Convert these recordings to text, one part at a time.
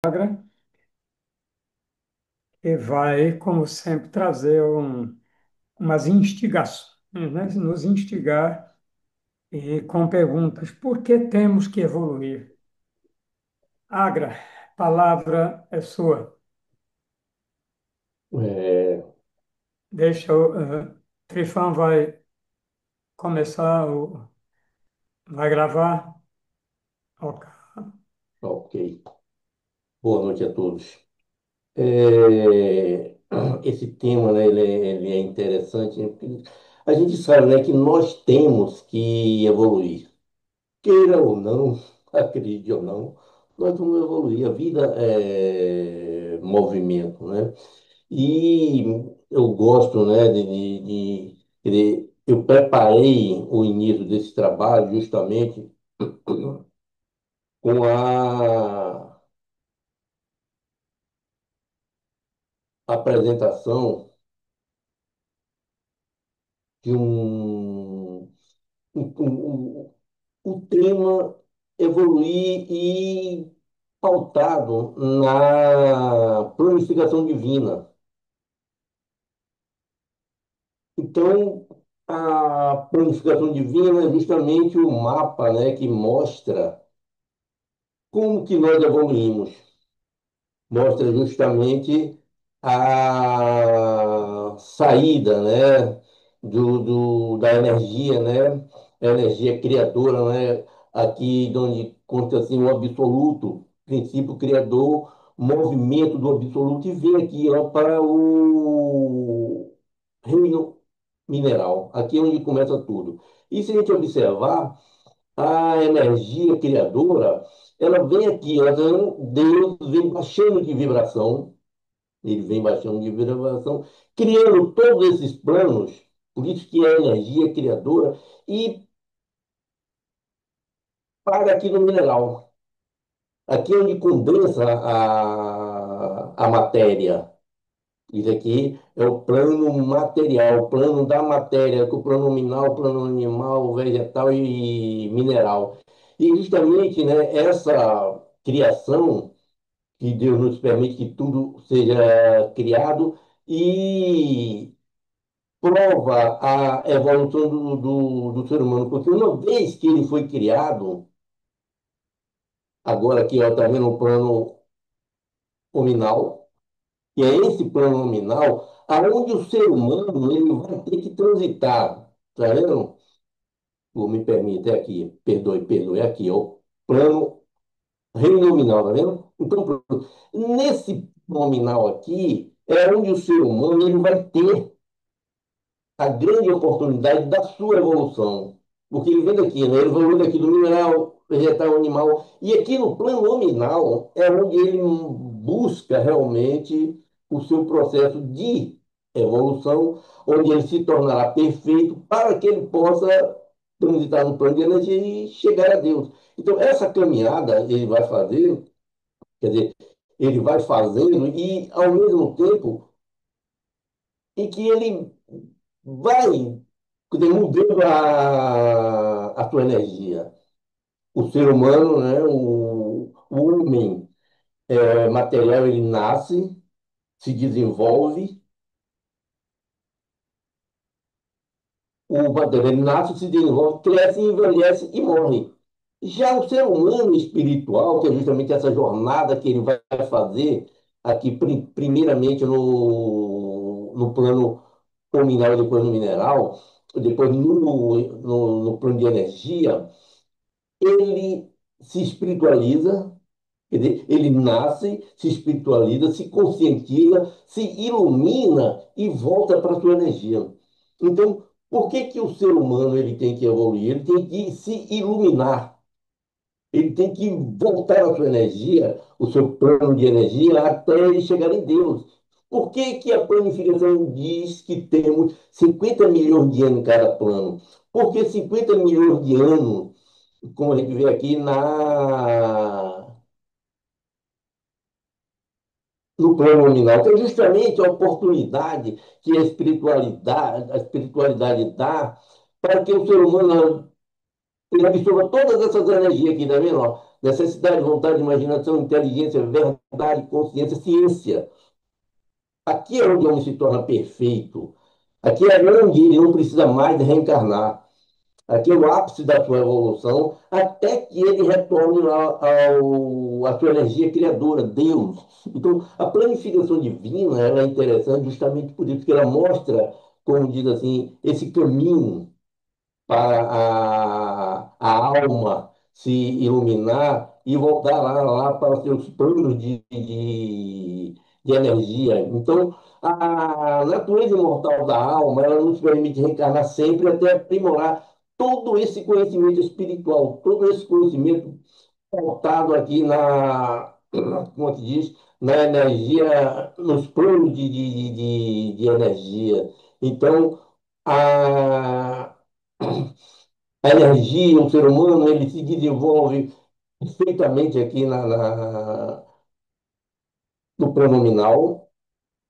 Sagra, que vai, como sempre, trazer umas instigações, né? Nos instigar e com perguntas: por que temos que evoluir? Agra, palavra é sua. É, Deixa o Trifão vai começar, vai gravar. Ok. ok. Boa noite a todos. É, esse tema, né, ele é interessante, né, porque a gente sabe, né, que nós temos que evoluir. Queira ou não, acredite ou não, nós vamos evoluir. A vida é movimento, né? E eu gosto, né, eu preparei o início desse trabalho justamente com a apresentação de um tema evoluir e pautado na planificação divina. Então, a planificação divina é justamente o mapa, né, que mostra como que nós evoluímos. Mostra justamente a saída, né, da energia, né, a energia criadora, né, aqui onde consta assim o absoluto, princípio criador, movimento do absoluto e vem aqui ó, para o reino mineral, aqui é onde começa tudo. E se a gente observar, a energia criadora, ela vem aqui, Deus vem baixando de vibração, ele vem baixando de vibração, criando todos esses planos, por isso que é a energia criadora, e para aqui no mineral. Aqui é onde condensa a matéria. Isso aqui é o plano material, o plano da matéria, o plano nominal, o plano animal, vegetal e mineral. E justamente, né, essa criação que Deus nos permite que tudo seja criado e prova a evolução do ser humano, porque uma vez que ele foi criado, agora aqui ó, está vendo o plano nominal, e é esse plano nominal aonde o ser humano ele vai ter que transitar, tá vendo? Vou me permitir aqui, perdoe, aqui, ó, plano reino nominal, tá vendo? Então, pronto. Nesse nominal aqui é onde o ser humano ele vai ter a grande oportunidade da sua evolução. Porque ele vem daqui, né? Ele evolui daqui do mineral, vegetal, animal. E aqui no plano nominal é onde ele busca realmente o seu processo de evolução, onde ele se tornará perfeito para que ele possa transitar no plano de energia e chegar a Deus. Então, essa caminhada ele vai fazer, quer dizer, ele vai fazendo e, ao mesmo tempo, em que ele vai quer dizer, mudando a tua energia. O ser humano, né, o homem material, ele nasce, se desenvolve, o material ele nasce, se desenvolve, cresce, envelhece e morre. Já o ser humano espiritual, que é justamente essa jornada que ele vai fazer aqui, primeiramente no plano nominal e depois no mineral, depois no plano de energia, ele se espiritualiza, quer dizer, ele nasce, se espiritualiza, se conscientiza, se ilumina e volta para a sua energia. Então, por que que o ser humano ele tem que evoluir? Ele tem que se iluminar, ele tem que voltar à sua energia, o seu plano de energia, até ele chegar em Deus. Por que que a planificação diz que temos 50 milhões de anos em cada plano? Porque 50 milhões de anos como a gente vê aqui no plano nominal, que é justamente a oportunidade que a espiritualidade dá para que o ser humano ele absorva todas essas energias aqui, tá vendo? Ó? necessidade, vontade, imaginação, inteligência, verdade, consciência, ciência. Aqui é onde o homem se torna perfeito. Aqui é onde ele não precisa mais reencarnar. Aqui é o ápice da sua evolução, até que ele retorne à sua energia criadora, Deus. Então, a planificação divina, ela é interessante justamente por isso que ela mostra, como diz assim, esse caminho para a alma se iluminar e voltar lá para os seus planos de energia. Então, a natureza imortal da alma, ela nos permite reencarnar sempre até aprimorar todo esse conhecimento espiritual, todo esse conhecimento pautado aqui como se diz, na energia, nos planos de energia. Então, a, a energia, o ser humano, ele se desenvolve perfeitamente aqui no plano nominal,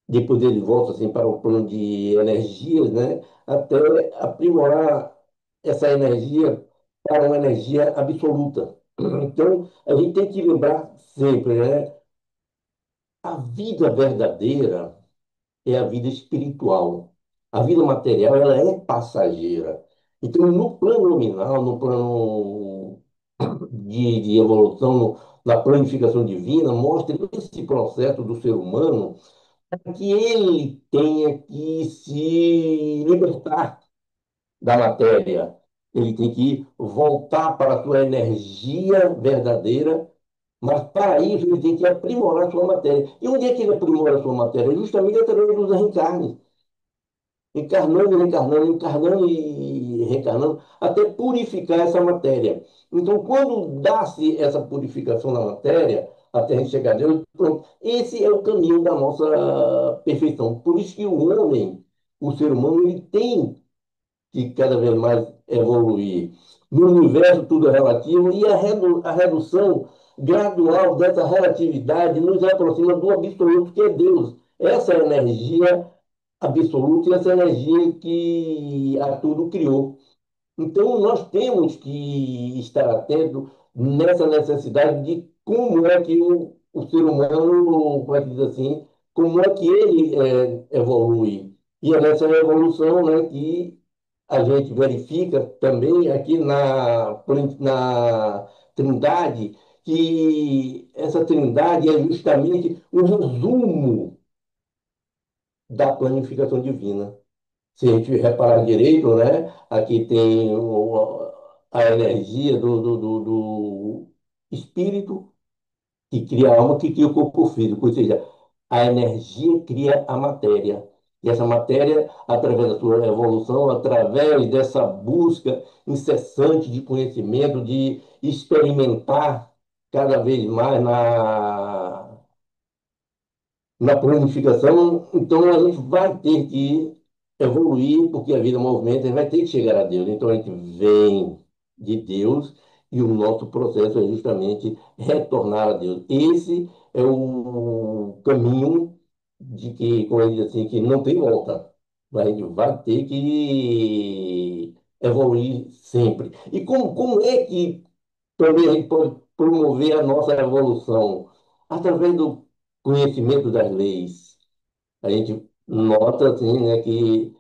depois ele volta assim, para o plano de energias, né? Até aprimorar essa energia para uma energia absoluta. Então, a gente tem que lembrar sempre, né? A vida verdadeira é a vida espiritual. A vida material, ela é passageira. Então, no plano nominal, no plano de evolução, na planificação divina, mostra esse processo do ser humano para que ele tenha que se libertar da matéria. Ele tem que voltar para a sua energia verdadeira, mas para isso ele tem que aprimorar a sua matéria. E onde é que ele aprimora a sua matéria? Justamente através dos reencarnes. Encarnando, reencarnando, encarnando e reencarnando, até purificar essa matéria. Então, quando dá-se essa purificação da matéria, até a gente chegar a Deus, pronto, esse é o caminho da nossa perfeição. Por isso que o homem, o ser humano, ele tem que cada vez mais evoluir. No universo tudo é relativo e a redução gradual dessa relatividade nos aproxima do absoluto que é Deus. Essa é a energia absoluta e essa energia que a tudo criou. Então, nós temos que estar atento nessa necessidade de como é que o ser humano, como é que diz assim, como é que ele evolui. E é nessa evolução, né, que a gente verifica também aqui na Trindade, que essa Trindade é justamente um resumo da planificação divina. Se a gente reparar direito, né? Aqui tem a energia do espírito que cria a alma, que cria o corpo físico. Ou seja, a energia cria a matéria. E essa matéria, através da sua evolução, através dessa busca incessante de conhecimento, de experimentar cada vez mais na planificação, então a gente vai ter que evoluir, porque a vida é um movimento, a gente vai ter que chegar a Deus. Então a gente vem de Deus e o nosso processo é justamente retornar a Deus. Esse é o caminho de que, como ele diz assim, que não tem volta. A gente vai ter que evoluir sempre. E como é que também a gente pode promover a nossa evolução? Através do conhecimento das leis. A gente nota assim, né, que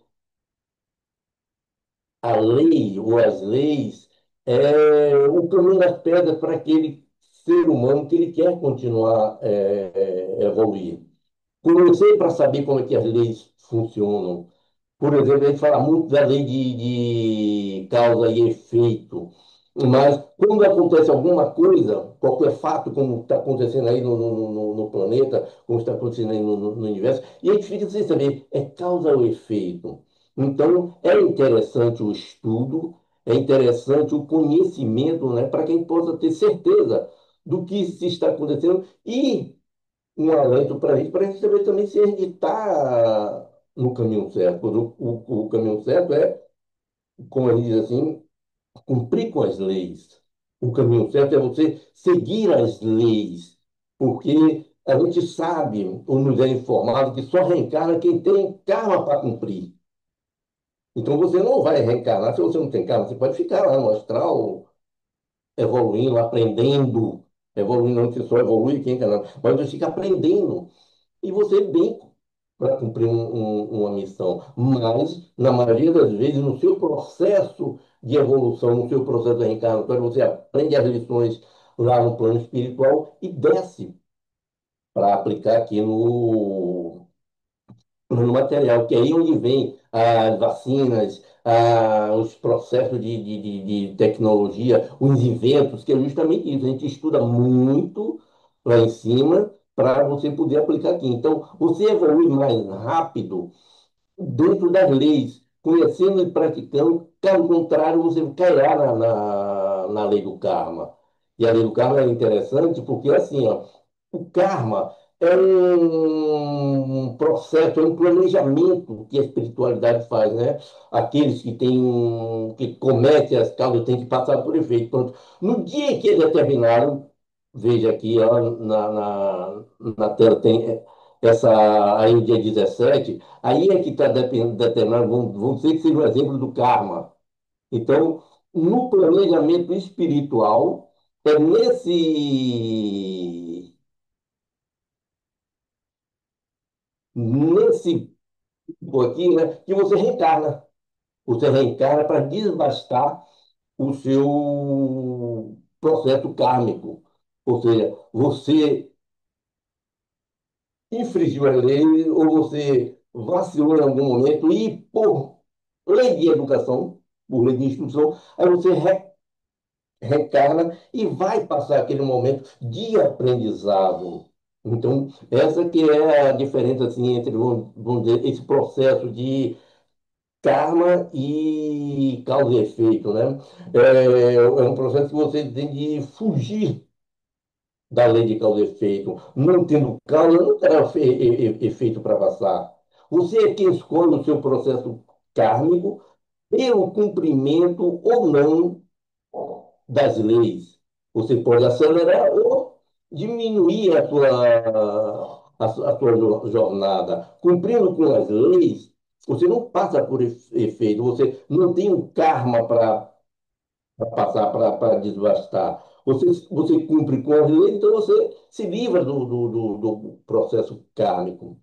a lei ou as leis é o caminho das pedras para aquele ser humano que ele quer continuar evoluir. Comecei para saber como é que as leis funcionam. Por exemplo, a gente fala muito da lei de causa e efeito, mas quando acontece alguma coisa, qualquer fato, como está acontecendo aí no planeta, como está acontecendo aí no universo, e a gente fica sem saber, é causa ou efeito? Então, é interessante o estudo, é interessante o conhecimento, né, para quem possa ter certeza do que se está acontecendo e um alento para a gente saber também se a gente está no caminho certo. O caminho certo é, como ele diz assim, cumprir com as leis. O caminho certo é você seguir as leis, porque a gente sabe, ou nos é informado, que só reencarna quem tem karma para cumprir. Então você não vai reencarnar se você não tem karma. Você pode ficar lá no astral, evoluindo, aprendendo. Evoluindo, não que só evolui quem quer, não. Mas você fica aprendendo. E você bem para cumprir uma missão. Mas, na maioria das vezes, no seu processo de evolução, no seu processo reencarnatório, você aprende as lições lá no plano espiritual e desce para aplicar aqui no material, que é aí onde vem as vacinas, os processos de tecnologia, os inventos, que é justamente isso. A gente estuda muito lá em cima para você poder aplicar aqui. Então, você evolui mais rápido dentro das leis, conhecendo e praticando. Caso contrário, você cairá na lei do karma. E a lei do karma é interessante porque, assim, ó, o karma é um processo, é um planejamento que a espiritualidade faz, né? Aqueles que têm, que cometem as causas têm que passar por efeito. Pronto. No dia que é determinado, veja aqui, ó, na tela tem essa, aí o dia 17. Aí é que está determinado, vamos dizer que seja um exemplo do karma. Então, no planejamento espiritual, é nesse tipo aqui, né, que você reencarna. Você reencarna para desbastar o seu processo kármico. Ou seja, você infringiu a lei ou você vacilou em algum momento e, por lei de educação, por lei de instrução, aí você reencarna e vai passar aquele momento de aprendizado. Então, essa que é a diferença assim, entre, vamos dizer, esse processo de karma e causa e efeito, né? É um processo que você tem de fugir da lei de causa e efeito. Não tendo causa, não terá efeito para passar. Você é quem escolhe o seu processo kármico pelo cumprimento ou não das leis. Você pode acelerar ou diminuir a sua jornada. Cumprindo com as leis, você não passa por efeito, você não tem um karma para passar, para desbastar. Você cumpre com as leis, então você se livra do processo kármico.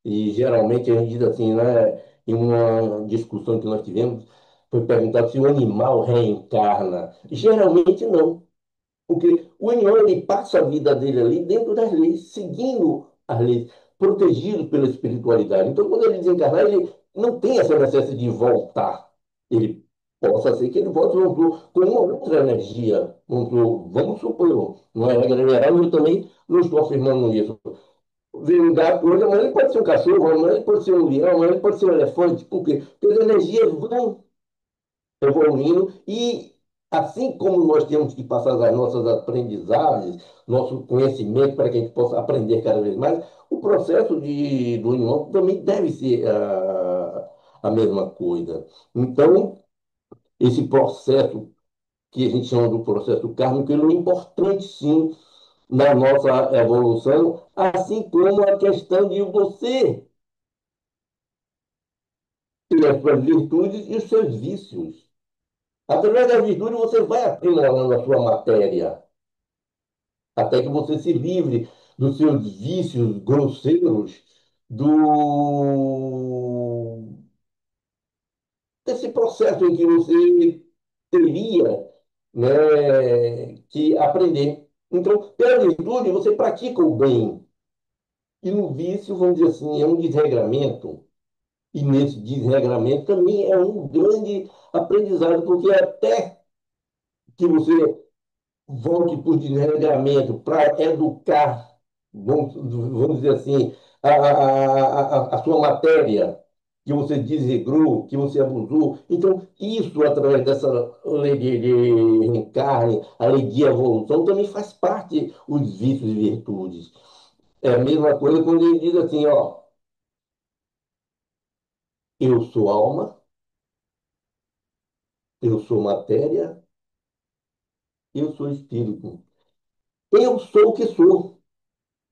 E geralmente a gente diz assim, né, em uma discussão que nós tivemos, foi perguntado se o animal reencarna. Geralmente não. Porque o animal ele passa a vida dele ali dentro das leis, seguindo as leis, protegido pela espiritualidade. Então, quando ele desencarnar, ele não tem essa necessidade de voltar. Ele possa ser que ele volte com uma outra energia. Vamos supor, não é regra geral, eu também não estou afirmando isso. Ver um gato hoje, amanhã ele pode ser um cachorro, amanhã ele pode ser um leão, amanhã ele pode ser um elefante. Por quê? Porque as energias vão evoluindo e assim como nós temos que passar as nossas aprendizagens, nosso conhecimento para que a gente possa aprender cada vez mais, o processo do animal também deve ser a mesma coisa. Então, esse processo que a gente chama do processo kármico, ele é importante sim na nossa evolução, assim como a questão de você ter as suas virtudes e os seus vícios. Através das virtudes você vai aprimorando a sua matéria, até que você se livre dos seus vícios grosseiros, do desse processo em que você teria, né, que aprender. Então, pela virtude, você pratica o bem. E no vício, vamos dizer assim, é um desregramento. E nesse desregramento também é um grande aprendizado, porque até que você volte por desregramento para educar, vamos dizer assim, a sua matéria, que você desregrou, que você abusou. Então, isso, através dessa lei de reencarne, a lei de evolução, também faz parte os vícios e virtudes. É a mesma coisa quando ele diz assim, ó, eu sou alma, eu sou matéria, eu sou espírito. Eu sou o que sou.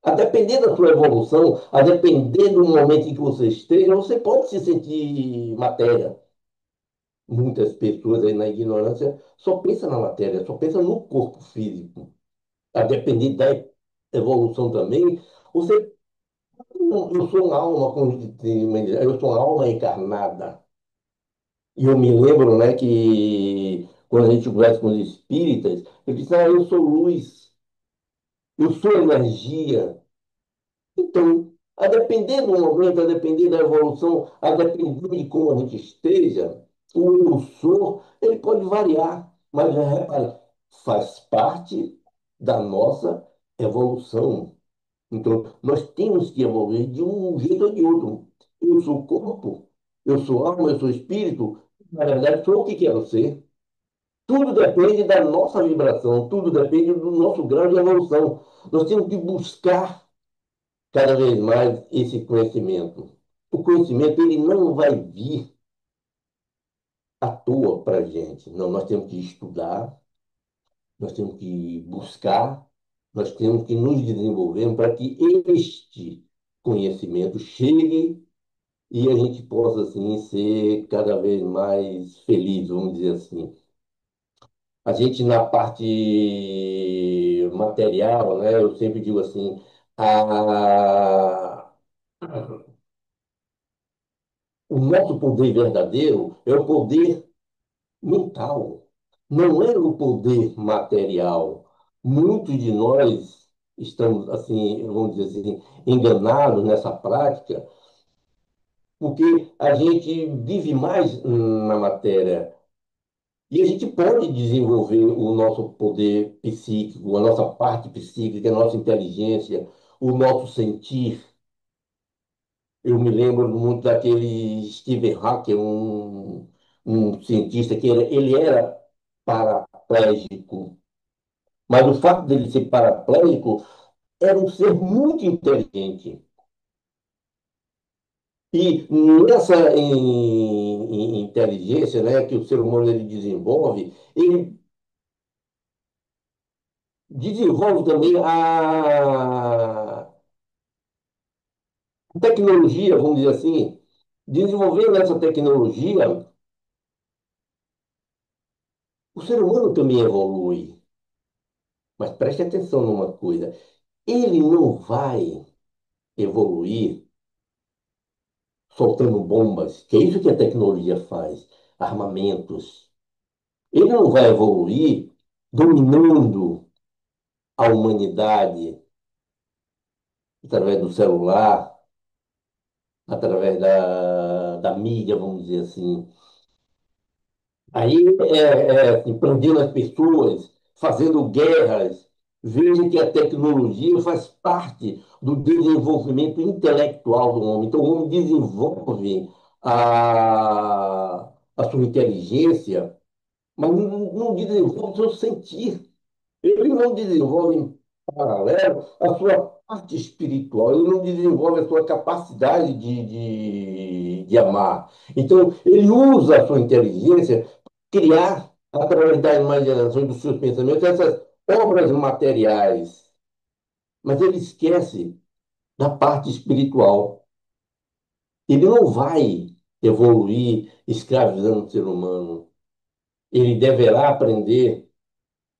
A depender da sua evolução, a depender do momento em que você esteja, você pode se sentir matéria. muitas pessoas aí na ignorância só pensam na matéria, só pensam no corpo físico. A depender da evolução também, você, eu sou uma alma, eu sou uma alma encarnada. E eu me lembro, né, que quando a gente conversa com os espíritas, eu disse, eu sou luz, eu sou energia. Então, a depender do momento, a depender da evolução, a depender de como a gente esteja, o eu sou, ele pode variar. Mas, repare, faz parte da nossa evolução. Então, nós temos que evoluir de um jeito ou de outro. Eu sou corpo, eu sou alma, eu sou espírito. Na verdade, sou o que quero ser. Tudo depende da nossa vibração, tudo depende do nosso grau de evolução. Nós temos que buscar cada vez mais esse conhecimento. O conhecimento ele não vai vir à toa para a gente. Não, nós temos que estudar, nós temos que buscar, nós temos que nos desenvolver para que este conhecimento chegue e a gente possa assim ser cada vez mais feliz, vamos dizer assim. A gente na parte material, né, eu sempre digo assim, a o nosso poder verdadeiro é o poder mental, não é o poder material. Muitos de nós estamos, assim, vamos dizer assim, enganados nessa prática, porque a gente vive mais na matéria. E a gente pode desenvolver o nosso poder psíquico, a nossa parte psíquica, a nossa inteligência, o nosso sentir. Eu me lembro muito daquele Stephen Hawking, um cientista que ele era paraplégico, mas o fato dele ser paraplégico era um ser muito inteligente. E nessa inteligência, né, que o ser humano ele desenvolve, ele desenvolve também a tecnologia, vamos dizer assim. Desenvolvendo essa tecnologia, o ser humano também evolui. Mas preste atenção numa coisa: ele não vai evoluir soltando bombas, que é isso que a tecnologia faz, armamentos. Ele não vai evoluir dominando a humanidade através do celular, através da mídia, vamos dizer assim. Aí assim, prendendo as pessoas, fazendo guerras. Veja que a tecnologia faz parte do desenvolvimento intelectual do homem. Então, o homem desenvolve a sua inteligência, mas não desenvolve o seu sentir. Ele não desenvolve em paralelo a sua parte espiritual, ele não desenvolve a sua capacidade de amar. Então, ele usa a sua inteligência para criar, através da imaginação e dos seus pensamentos, essas obras materiais. Mas ele esquece da parte espiritual. Ele não vai evoluir escravizando o ser humano. Ele deverá aprender.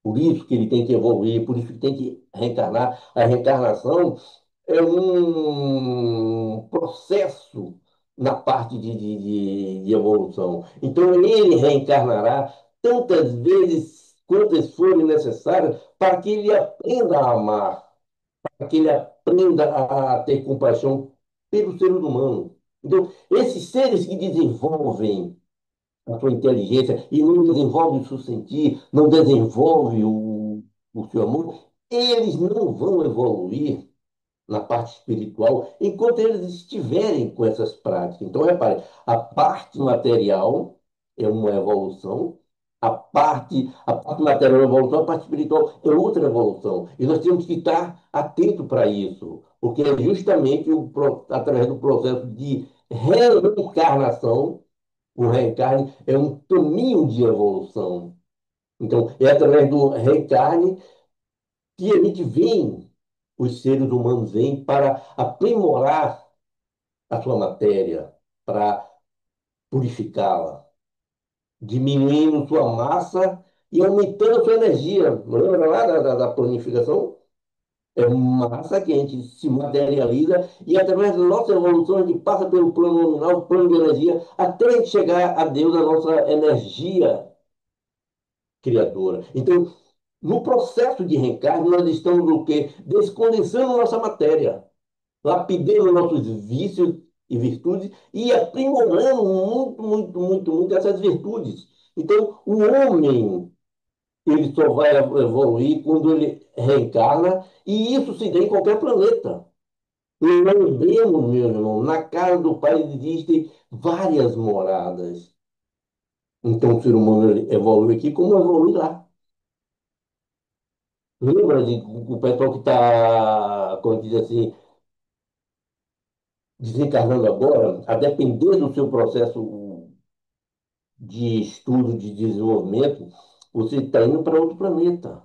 Por isso que ele tem que evoluir, por isso que tem que reencarnar. A reencarnação é um processo na parte de evolução. Então, ele reencarnará tantas vezes quantas forem necessárias para que ele aprenda a amar, para que ele aprenda a ter compaixão pelos seres humanos. Então, esses seres que desenvolvem a sua inteligência e não desenvolve o seu sentir, não desenvolve o seu amor, eles não vão evoluir na parte espiritual enquanto eles estiverem com essas práticas. Então, repare, a parte material é uma evolução, a parte material é uma evolução, a parte espiritual é outra evolução. E nós temos que estar atentos para isso, porque é justamente através do processo de reencarnação o reencarne é um caminho de evolução. Então, é através do reencarne que a gente vem, os seres humanos vêm para aprimorar a sua matéria, para purificá-la. diminuindo sua massa e aumentando sua energia. Lembra lá da planificação? É massa que a gente se materializa e através da nossa evolução a gente passa pelo plano nominal, plano de energia, até a gente chegar a Deus, a nossa energia criadora. Então, no processo de reencarne, nós estamos o quê? Descondensando nossa matéria, lapidando nossos vícios e virtudes e aprimorando muito, muito, muito, muito essas virtudes. Então, o homem, ele só vai evoluir quando ele reencarna, e isso se dá em qualquer planeta. Lembremos, meu irmão, na casa do Pai existem várias moradas. Então, o ser humano ele evolui aqui como evolui lá. Lembra de o pessoal que está, como diz assim, desencarnando agora, a depender do seu processo de estudo, de desenvolvimento, você está indo para outro planeta.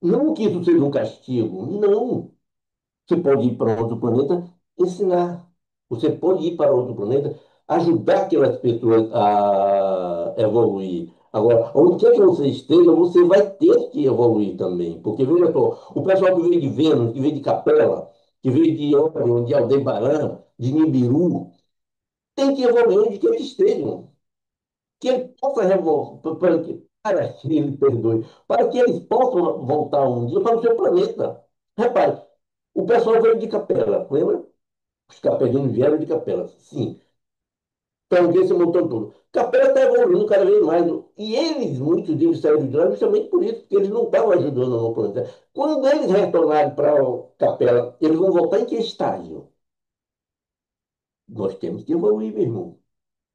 Não que isso seja um castigo, não. Você pode ir para outro planeta ensinar. Você pode ir para outro planeta ajudar aquelas pessoas a evoluir. Agora, onde quer que você esteja, você vai ter que evoluir também. Porque, veja só, o pessoal que veio de Vênus, que veio de Capela, que veio de Órion, de Aldebaran, de Nibiru, tem que evoluir onde quer que estejam. Que ele possa revolver, para que ele perdoe, para que eles possam voltar um dia para o seu planeta. Repare, o pessoal veio de Capela, lembra? Os capelinos vieram de Capela, sim. Então, esse montão todo. Capela está evoluindo cada vez mais. E eles, muitos deles saíram de lá justamente por isso, porque eles não estavam ajudando no planeta. Quando eles retornarem para a Capela, eles vão voltar em que estágio? Nós temos que evoluir, meu irmão.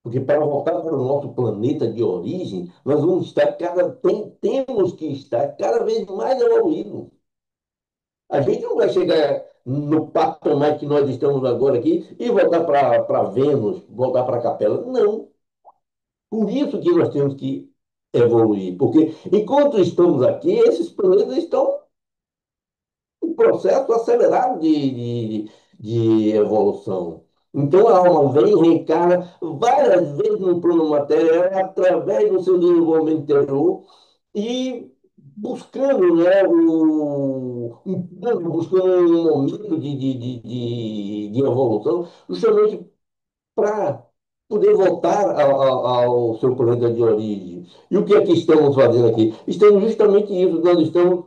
Porque para voltar para o nosso planeta de origem, nós vamos estar temos que estar cada vez mais evoluídos. A gente não vai chegar no patamar que nós estamos agora aqui e voltar para Vênus, voltar para a Capela. Não. Por isso que nós temos que evoluir. Porque enquanto estamos aqui, esses planetas estão em processo acelerado de evolução. Então a alma vem, reencarna várias vezes no plano material, através do seu desenvolvimento interior e buscando, né, buscando um momento de evolução, justamente para poder voltar ao seu planeta de origem. E o que é que estamos fazendo aqui? Estamos justamente isso, nós estamos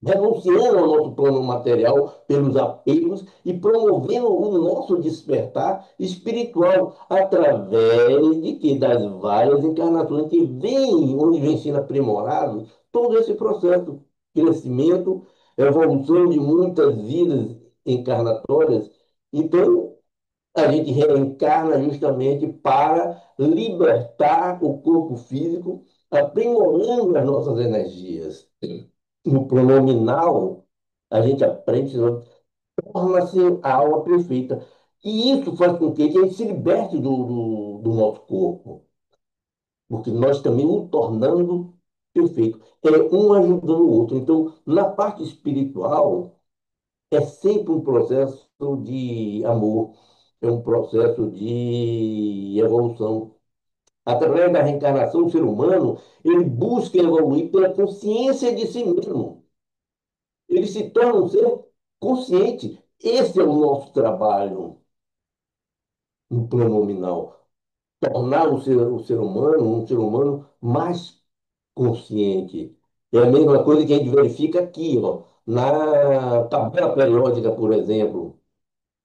renunciando ao nosso plano material pelos apegos e promovendo o nosso despertar espiritual através de que das várias encarnações que vêm, onde vem sendo aprimorado todo esse processo, crescimento, evolução de muitas vidas encarnatórias. Então, a gente reencarna justamente para libertar o corpo físico, aprimorando as nossas energias. No pronominal, a gente aprende, torna-se a alma perfeita. E isso faz com que a gente se liberte do nosso corpo, porque nós também o tornando perfeito. É um ajudando o outro. Então, na parte espiritual, é sempre um processo de amor, é um processo de evolução. Através da reencarnação, o ser humano, ele busca evoluir pela consciência de si mesmo. Ele se torna um ser consciente. Esse é o nosso trabalho no plano nominal. Tornar o ser humano um ser humano mais consciente. É a mesma coisa que a gente verifica aqui, ó, na tabela periódica, por exemplo.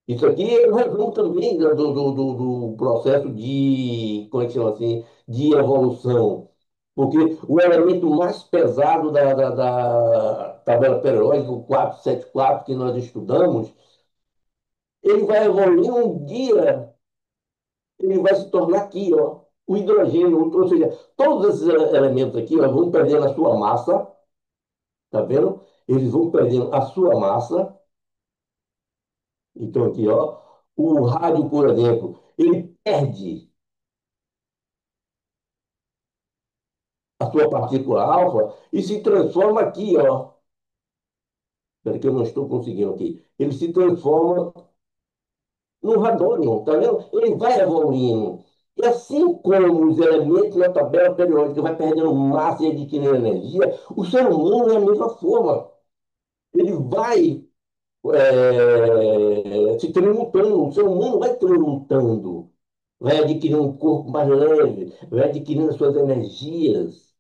Isso aqui é um resumo também do processo de, como é que chama assim, de evolução. Porque o elemento mais pesado da tabela periódica, o 474 que nós estudamos, ele vai evoluir um dia, ele vai se tornar aqui, ó, o hidrogênio, ou seja, todos esses elementos aqui ó, vão perdendo a sua massa, tá vendo? Eles vão perdendo a sua massa. Então aqui, ó, o rádio, por exemplo, ele perde a sua partícula alfa e se transforma aqui, ó. Espera que eu não estou conseguindo aqui. Ele se transforma no radônio, tá vendo? Ele vai evoluindo. E assim como os elementos na tabela periódica vai perdendo massa e adquirindo energia, o ser humano é a mesma forma. Ele vai se transmutando, o ser humano vai transmutando, vai adquirindo um corpo mais leve, vai adquirindo as suas energias,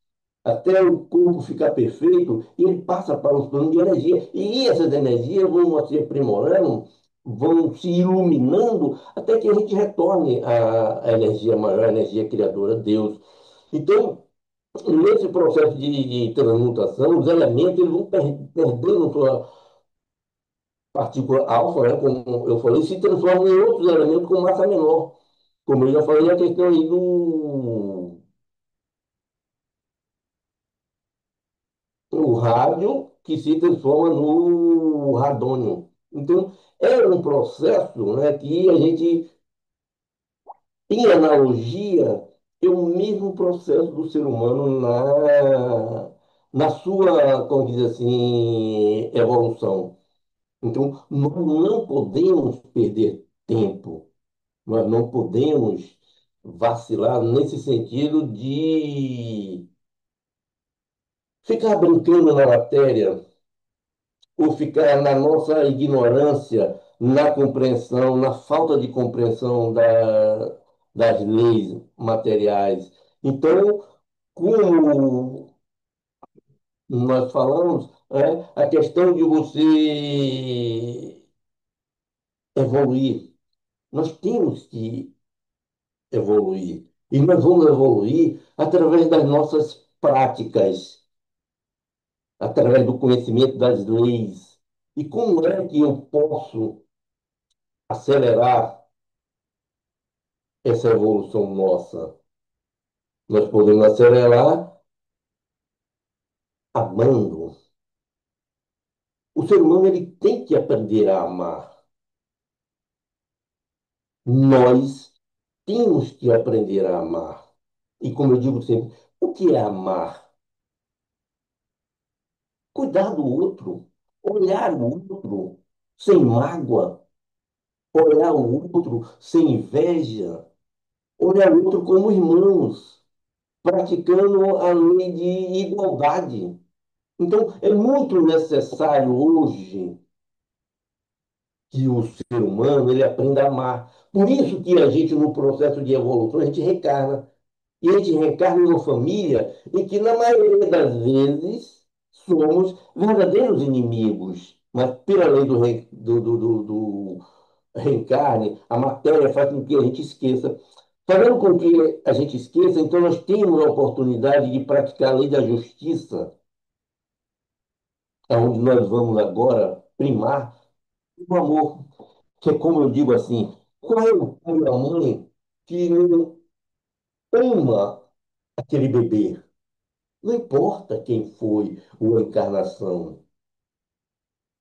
até o corpo ficar perfeito, e ele passa para os planos de energia. E essas energias vão se aprimorando, vão se iluminando, até que a gente retorne à energia maior, à energia criadora, Deus. Então, nesse processo de transmutação, os elementos eles vão perdendo sua partícula alfa, né, como eu falei, se transformam em outros elementos com massa menor. Como eu já falei, a questão aí do rádio, que se transforma no radônio. Então, é um processo, né, que a gente, em analogia, é o mesmo processo do ser humano na sua, como diz assim, evolução. Então, nós não podemos perder tempo. Nós não podemos vacilar nesse sentido de ficar brincando na matéria ou ficar na nossa ignorância, na compreensão, na falta de compreensão das leis materiais. Então, como nós falamos, a questão de você evoluir, nós temos que evoluir. E nós vamos evoluir através das nossas práticas, através do conhecimento das leis. E como é que eu posso acelerar essa evolução nossa? Nós podemos acelerar amando. O ser humano ele tem que aprender a amar. Nós temos que aprender a amar. E como eu digo sempre, o que é amar? Cuidar do outro, olhar o outro sem mágoa, olhar o outro sem inveja, olhar o outro como irmãos, praticando a lei de igualdade. Então, é muito necessário hoje que o ser humano ele aprenda a amar. Por isso que a gente, no processo de evolução, a gente reencarna. E a gente reencarna em uma família em que, na maioria das vezes, somos verdadeiros inimigos. Mas, pela lei do reencarne, a matéria faz com que a gente esqueça. Fazendo com que a gente esqueça, então nós temos a oportunidade de praticar a lei da justiça, aonde nós vamos agora primar o amor. Que é como eu digo assim, qual é o pai e a mãe que não ama aquele bebê? Não importa quem foi a encarnação.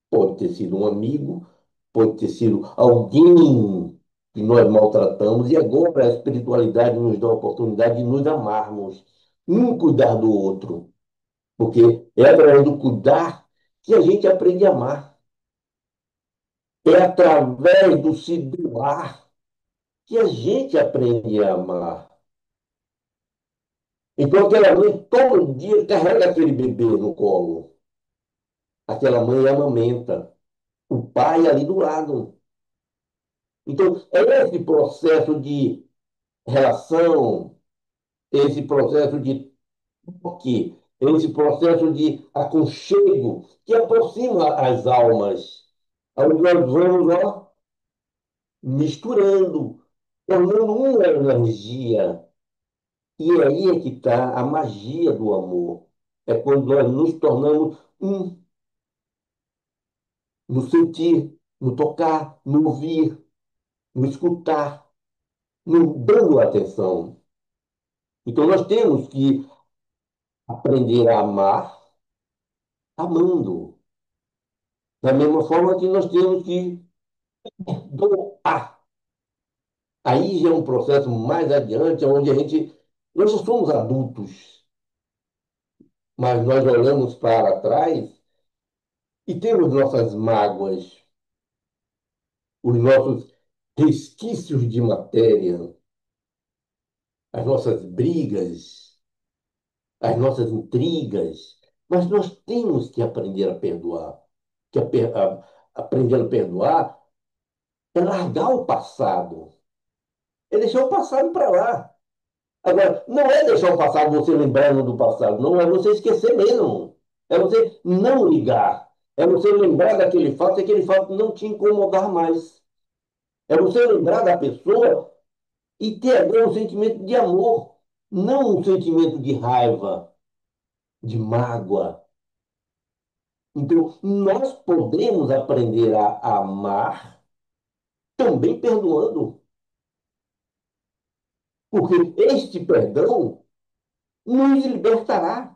Pode ter sido um amigo, pode ter sido alguém que nós maltratamos, e agora a espiritualidade nos dá a oportunidade de nos amarmos, um cuidar do outro, porque é através do cuidar que a gente aprende a amar, é através do se doar que a gente aprende a amar. Então, aquela mãe todo dia carrega aquele bebê no colo, aquela mãe amamenta, o pai ali do lado. Então, é esse processo de relação, esse processo de toque, esse processo de aconchego que aproxima as almas, onde nós vamos ó, misturando, tornando uma energia. E aí é que está a magia do amor. É quando nós nos tornamos um, no sentir, no tocar, no ouvir, no escutar, no dando atenção. Então nós temos que aprender a amar amando. Da mesma forma que nós temos que doar. Aí já é um processo mais adiante, onde a gente. Nós já somos adultos, mas nós olhamos para trás e temos nossas mágoas, os nossos resquícios de matéria. as nossas brigas, as nossas intrigas, mas nós temos que aprender a perdoar. Que aprender a perdoar é largar o passado, é deixar o passado para lá. Agora, não é deixar o passado você lembrando do passado, não é você esquecer mesmo. É você não ligar. É você lembrar daquele fato e aquele fato não te incomodar mais. É você lembrar da pessoa e ter agora um sentimento de amor, não um sentimento de raiva, de mágoa. Então, nós podemos aprender a amar também perdoando, porque este perdão nos libertará,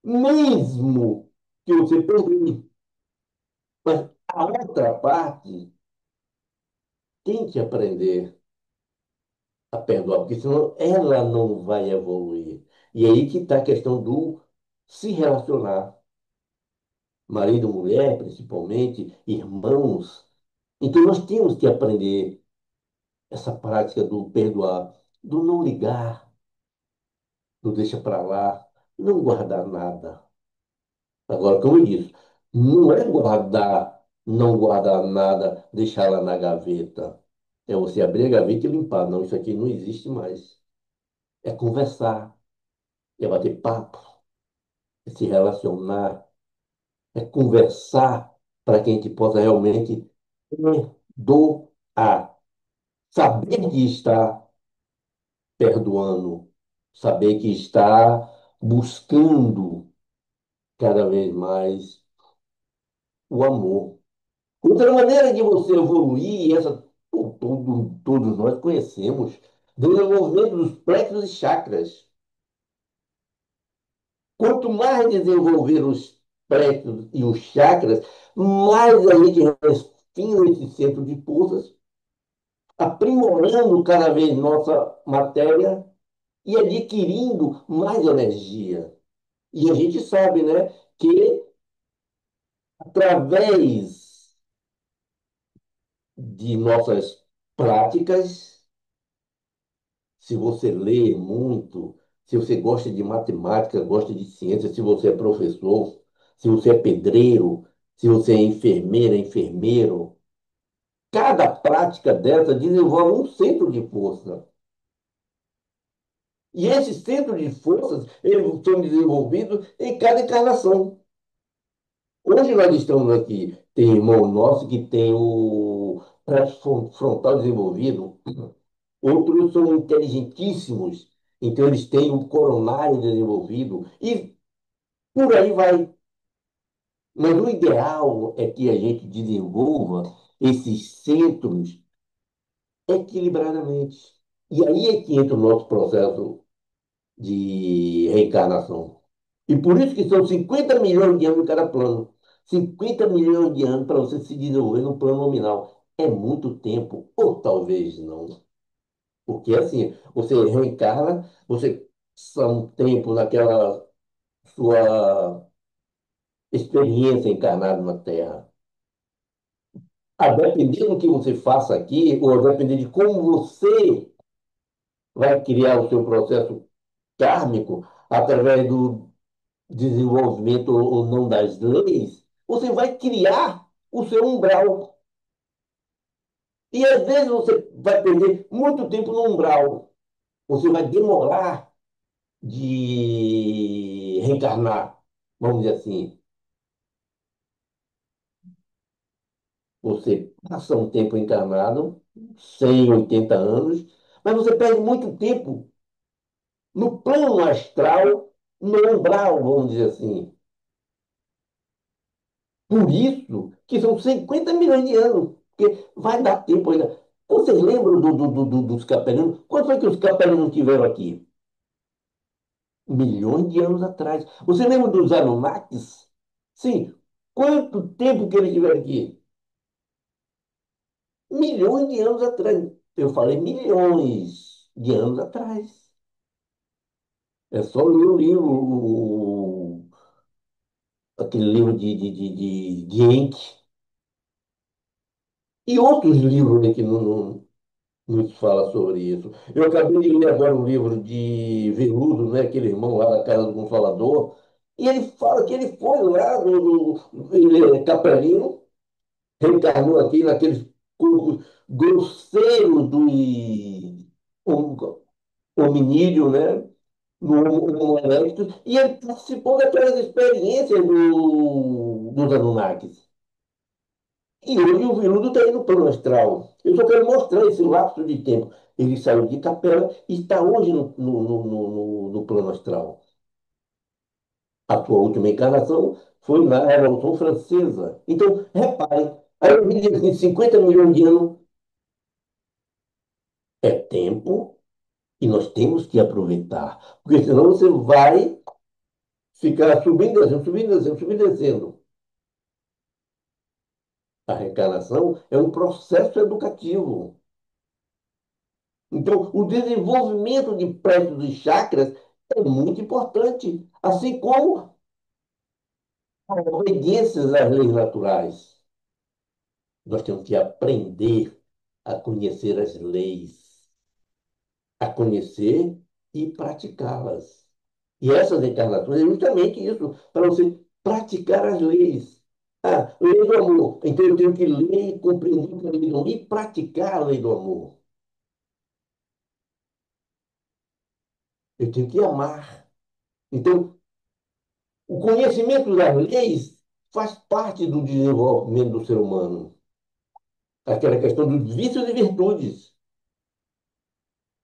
mesmo que você perdoe. Mas a outra parte tem que aprender a perdoar, porque senão ela não vai evoluir. E aí que está a questão do se relacionar, marido, mulher, principalmente, irmãos. Então nós temos que aprender essa prática do perdoar, do não ligar, do deixa para lá, não guardar nada. Agora, como eu disse, não é guardar, não guardar nada, deixar lá na gaveta. É você abrir a gaveta e limpar. Não, isso aqui não existe mais. É conversar, é bater papo, é se relacionar, é conversar para que a gente possa realmente perdoar. Saber que está perdoando, saber que está buscando cada vez mais o amor. Outra maneira de você evoluir, e essa todos nós conhecemos, desenvolvimento dos plexos e chakras. Quanto mais desenvolver os plexos e os chakras, mais a gente refina esse centro de forças, aprimorando cada vez nossa matéria e adquirindo mais energia. E a gente sabe, né, que através de nossas práticas, se você lê muito, se você gosta de matemática, gosta de ciência, se você é professor, se você é pedreiro, se você é enfermeira, enfermeiro, cada prática dessa desenvolve um centro de força. E esses centros de forças, eles são desenvolvidos em cada encarnação. Hoje nós estamos aqui, tem irmão nosso que tem o frontal desenvolvido, outros são inteligentíssimos, então eles têm o coronário desenvolvido e por aí vai. Mas o ideal é que a gente desenvolva esses centros equilibradamente. E aí é que entra o nosso processo de reencarnação. E por isso que são 50 milhões de anos em cada plano. 50 milhões de anos para você se desenvolver no plano nominal. É muito tempo, ou talvez não. Porque assim, você reencarna, você passa um tempo naquela sua experiência encarnada na Terra. A depender do que você faça aqui, ou a depender de como você vai criar o seu processo kármico, através do desenvolvimento ou não das leis, você vai criar o seu umbral. E às vezes você vai perder muito tempo no umbral. Você vai demorar de reencarnar, vamos dizer assim. Você passa um tempo encarnado, 100, 80 anos, mas você perde muito tempo no plano astral, no umbral, vamos dizer assim. Por isso que são 50 milhões de anos, porque vai dar tempo ainda. Vocês lembram dos capelinos? Quando foi que os capelinos tiveram aqui? Milhões de anos atrás. Você lembra dos Anunnakis? Sim. Quanto tempo que eles tiveram aqui? Milhões de anos atrás. Eu falei milhões de anos atrás. É só ler o livro, aquele livro de Enki, e outros livros né, que não nos fala sobre isso. Eu acabei de ler agora um livro de Veludo, né, aquele irmão lá da Casa do Consolador, e ele fala que ele foi lá ele é capelinho, reencarnou aqui naqueles corpos grosseiros do hom- hominídeo, né? No Homo erectus, e ele participou daquelas experiências dos Anunnakis. E hoje o Viludo está indo para o astral. Eu só quero mostrar esse lapso de tempo. Ele saiu de capela e está hoje no plano astral. A sua última encarnação foi na Revolução Francesa. Então, reparem, aí eu digo assim, 50 milhões de anos é tempo e nós temos que aproveitar. Porque senão você vai ficar subindo, descendo, subindo, descendo, subindo, descendo. A reencarnação é um processo educativo. Então, o desenvolvimento de prédios e chakras é muito importante, assim como a obediência às leis naturais. Nós temos que aprender a conhecer as leis, a conhecer e praticá-las. E essas encarnações é justamente isso, para você praticar as leis. Ah, lei do amor. Então eu tenho que ler e compreender a lei do amor e praticar a lei do amor. Eu tenho que amar. Então, o conhecimento das leis faz parte do desenvolvimento do ser humano. Aquela questão dos vícios e virtudes.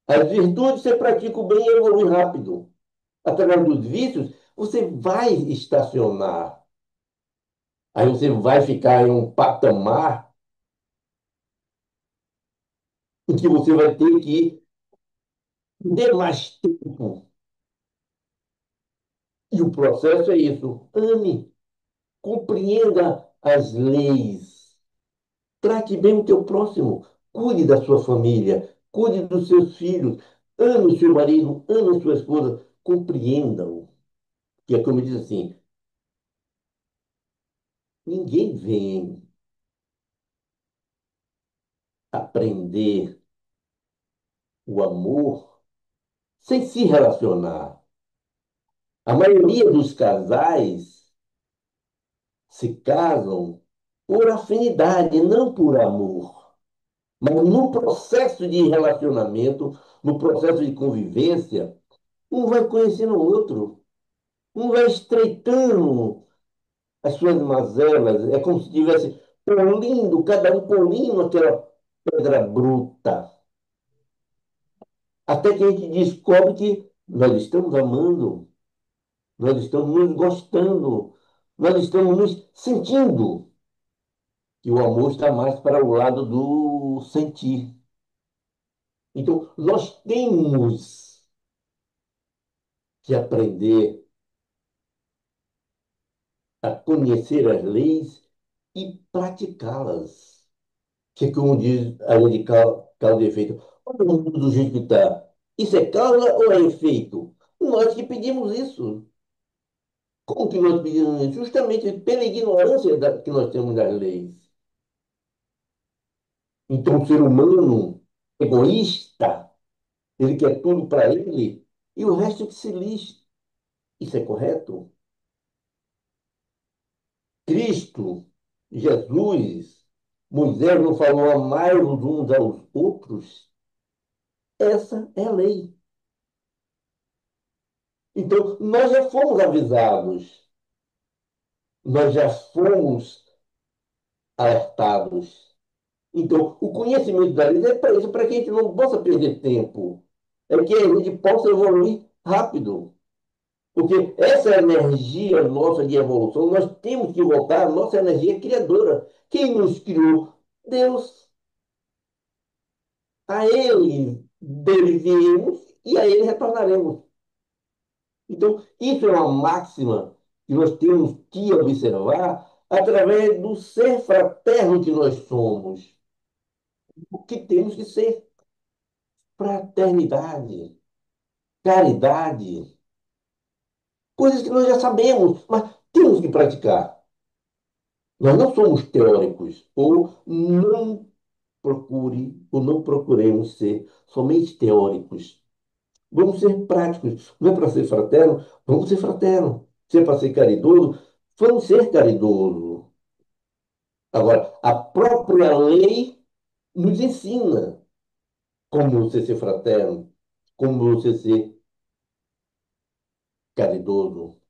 As virtudes você pratica o bem e evolui rápido. Através dos vícios, você vai estacionar. Aí você vai ficar em um patamar em que você vai ter que ter mais tempo. E o processo é isso. Ame, compreenda as leis. Trate bem o teu próximo. Cuide da sua família. Cuide dos seus filhos. Ame o seu marido. Ame a sua esposa. Compreenda-o. Que é como diz assim: ninguém vem aprender o amor sem se relacionar. A maioria dos casais se casam por afinidade, não por amor. Mas no processo de relacionamento, no processo de convivência, um vai conhecendo o outro. Um vai estreitando as suas mazelas, é como se tivesse polindo, cada um polindo aquela pedra bruta, até que a gente descobre que nós estamos amando, nós estamos nos gostando, nós estamos nos sentindo, que o amor está mais para o lado do sentir. Então, nós temos que aprender a conhecer as leis e praticá-las. Que é como diz a lei de causa e efeito. Olha o mundo do jeito que está. Isso é causa ou é efeito? Nós que pedimos isso. Como que nós pedimos isso? Justamente pela ignorância que nós temos das leis. Então, o ser humano egoísta, ele quer tudo para ele e o resto que se lixe. Isso é correto? Cristo, Jesus, Moisés não falou amar os uns aos outros? Essa é a lei. Então, nós já fomos avisados, nós já fomos alertados. Então, o conhecimento da lei é para isso, para que a gente não possa perder tempo. É que a gente possa evoluir rápido. Porque essa energia nossa de evolução, nós temos que voltar à nossa energia criadora. Quem nos criou? Deus. A Ele dele viemos e a Ele retornaremos. Então, isso é uma máxima que nós temos que observar através do ser fraterno que nós somos. O que temos que ser? Fraternidade, caridade, coisas que nós já sabemos, mas temos que praticar. Nós não somos teóricos ou não procure ou não procuremos ser somente teóricos. Vamos ser práticos. Não é para ser fraterno? Vamos ser fraterno. Se é para ser caridoso, vamos ser caridoso. Agora, a própria lei nos ensina como você ser fraterno, como você ser caridoso.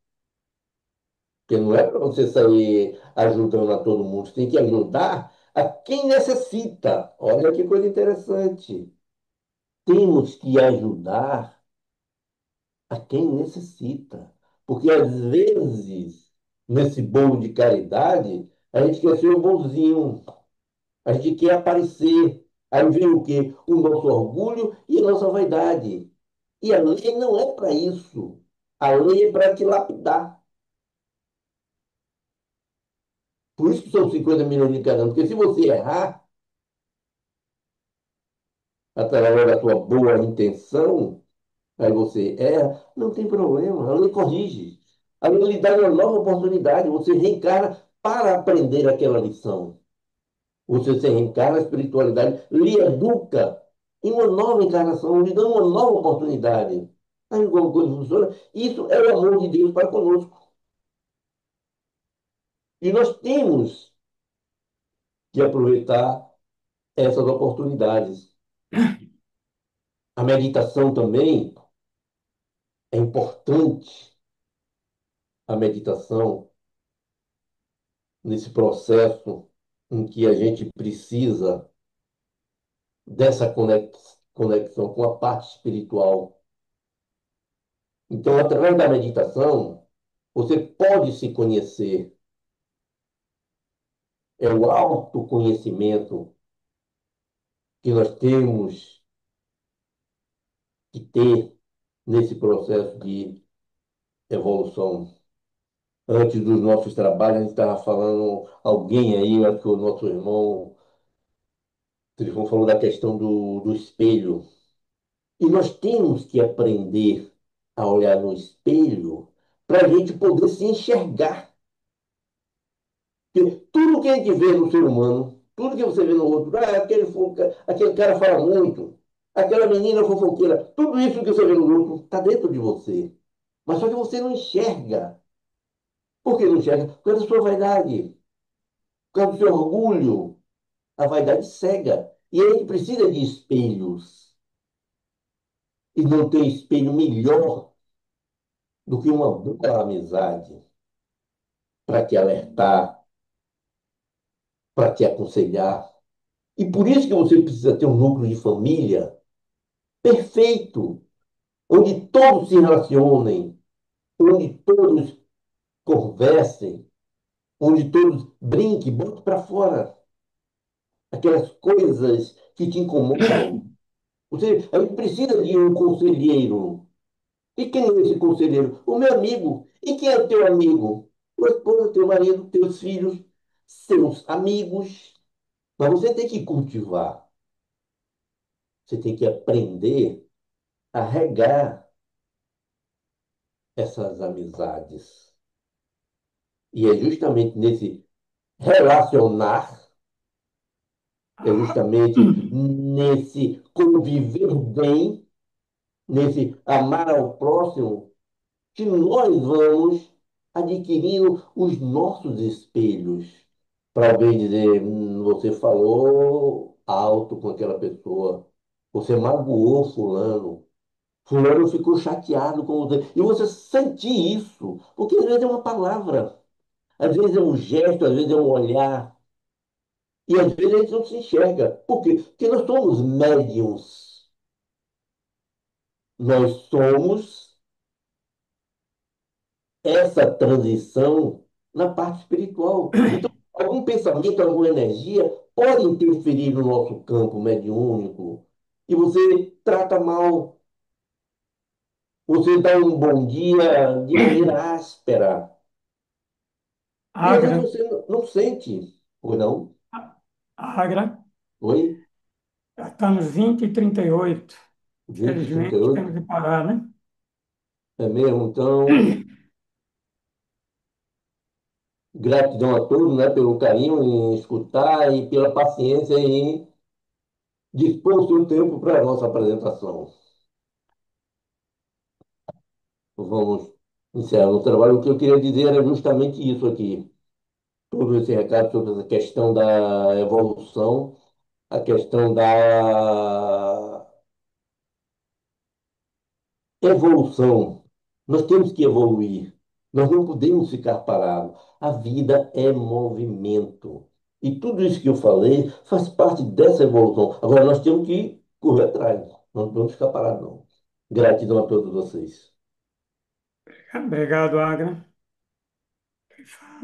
Porque não é para você sair ajudando a todo mundo, você tem que ajudar a quem necessita. Olha que coisa interessante. Temos que ajudar a quem necessita. Porque às vezes, nesse bolo de caridade, a gente quer ser o bonzinho, a gente quer aparecer. Aí vem o quê? O nosso orgulho e a nossa vaidade. E a lei não é para isso. A lei é para te lapidar. Por isso que são 50 milhões de cada um. Porque se você errar, através da tua boa intenção, aí você erra, não tem problema. A lei corrige. A lei lhe dá uma nova oportunidade. Você reencarna para aprender aquela lição. Você se reencarna, a espiritualidade lhe educa em uma nova encarnação, lhe dá uma nova oportunidade. Aí como coisa funciona? Isso é o amor de Deus para conosco. E nós temos que aproveitar essas oportunidades. A meditação também é importante, a meditação nesse processo em que a gente precisa dessa conexão com a parte espiritual. Então, através da meditação, você pode se conhecer. É o autoconhecimento que nós temos que ter nesse processo de evolução. Antes dos nossos trabalhos, a gente estava falando, alguém aí, acho que o nosso irmão Trifão falou da questão do espelho. E nós temos que aprender a olhar no espelho para a gente poder se enxergar. Porque tudo que a gente vê no ser humano, tudo que você vê no outro, aquele cara fala muito, aquela menina fofoqueira, tudo isso que você vê no outro está dentro de você. Mas só que você não enxerga. Por que não enxerga? Por causa da sua vaidade, por causa do seu orgulho. A vaidade cega. E a gente precisa de espelhos. E não tem espelho melhor do que uma boa amizade para te alertar, para te aconselhar. E por isso que você precisa ter um núcleo de família perfeito, onde todos se relacionem, onde todos conversem, onde todos brinquem, botem para fora aquelas coisas que te incomodam. A gente precisa de um conselheiro. E quem é esse conselheiro? O meu amigo. E quem é o teu amigo? Tua esposa, teu marido, teus filhos, seus amigos. Mas você tem que cultivar, você tem que aprender a regar essas amizades. E é justamente nesse relacionar, é justamente nesse conviver bem, nesse amar ao próximo, que nós vamos adquirindo os nossos espelhos. Para alguém dizer, você falou alto com aquela pessoa, você magoou fulano. Fulano ficou chateado com você. E você sentir isso, porque às vezes é uma palavra, às vezes é um gesto, às vezes é um olhar, e às vezes a gente não se enxerga. Por quê? Porque nós somos médiums, nós somos essa transição na parte espiritual. Então, algum pensamento, alguma energia pode interferir no nosso campo mediúnico, e você trata mal, você dá um bom dia de maneira áspera. E às vezes Agra, você não sente, ou não? Agra, Oi? já está nos 20h38. 20 e trinta e Infelizmente, temos oito de parar, né? É mesmo? Então, gratidão a todos, né, pelo carinho em escutar e pela paciência em dispor o seu tempo para a nossa apresentação. Vamos encerrar o trabalho. O que eu queria dizer era justamente isso aqui. Todo esse recado sobre essa questão da evolução, a questão da evolução. Nós temos que evoluir. Nós não podemos ficar parados. A vida é movimento. E tudo isso que eu falei faz parte dessa evolução. Agora nós temos que correr atrás. Não podemos ficar parados, não. Gratidão a todos vocês. Obrigado, Agra.